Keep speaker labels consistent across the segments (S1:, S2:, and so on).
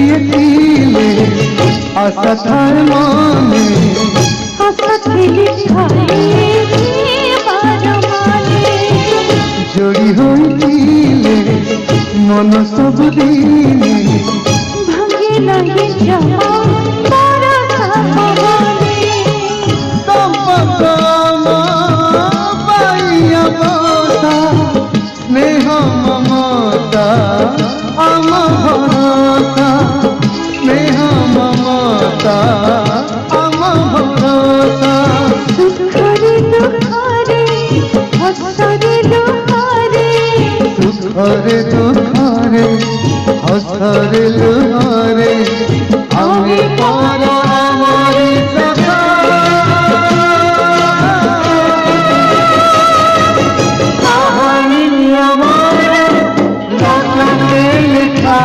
S1: দিয়েছিলে আশা তার মনে
S2: আশা ছেলে
S1: জড়ি হইছিলে মন ସବୁদিনে
S2: ভাঙে লাগে জমা
S1: স্নেহ মমতা ভরসা স্নেহ মমতা ভরসা
S2: সুখরে দুঃখরে হসরে লোহারে
S1: সুখরে দুঃখরে হসরে লোহারে আমি পর আমারি সখা कहानी हमारा रखते लिखा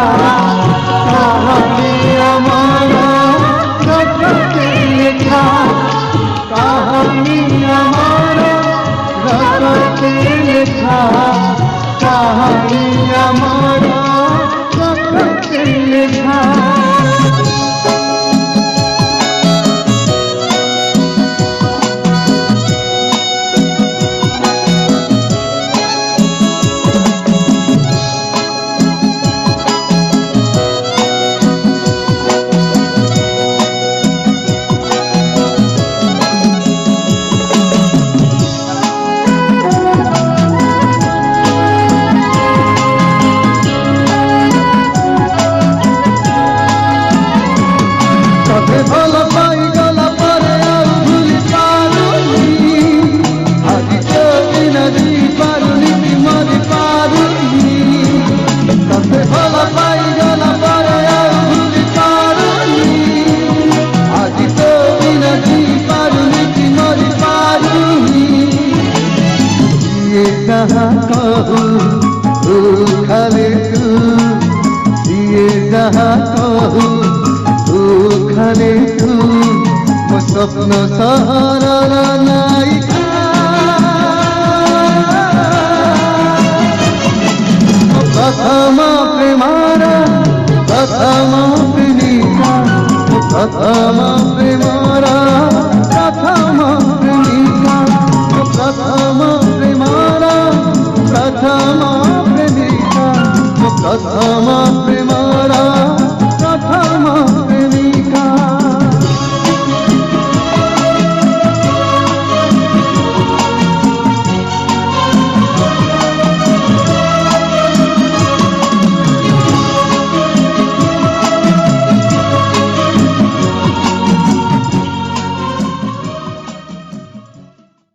S1: खाले तू ये जहाँ कहू तू खाले तू मो स्वप्न सहारा नायिका प्रथम प्रेमारा प्रथम प्रेमिका प्रथम प्रेमारा प्रथम प्रेमिका प्रथम प्रेमारा प्रथम प्रेमिका प्रथम प्रेमारा प्रथम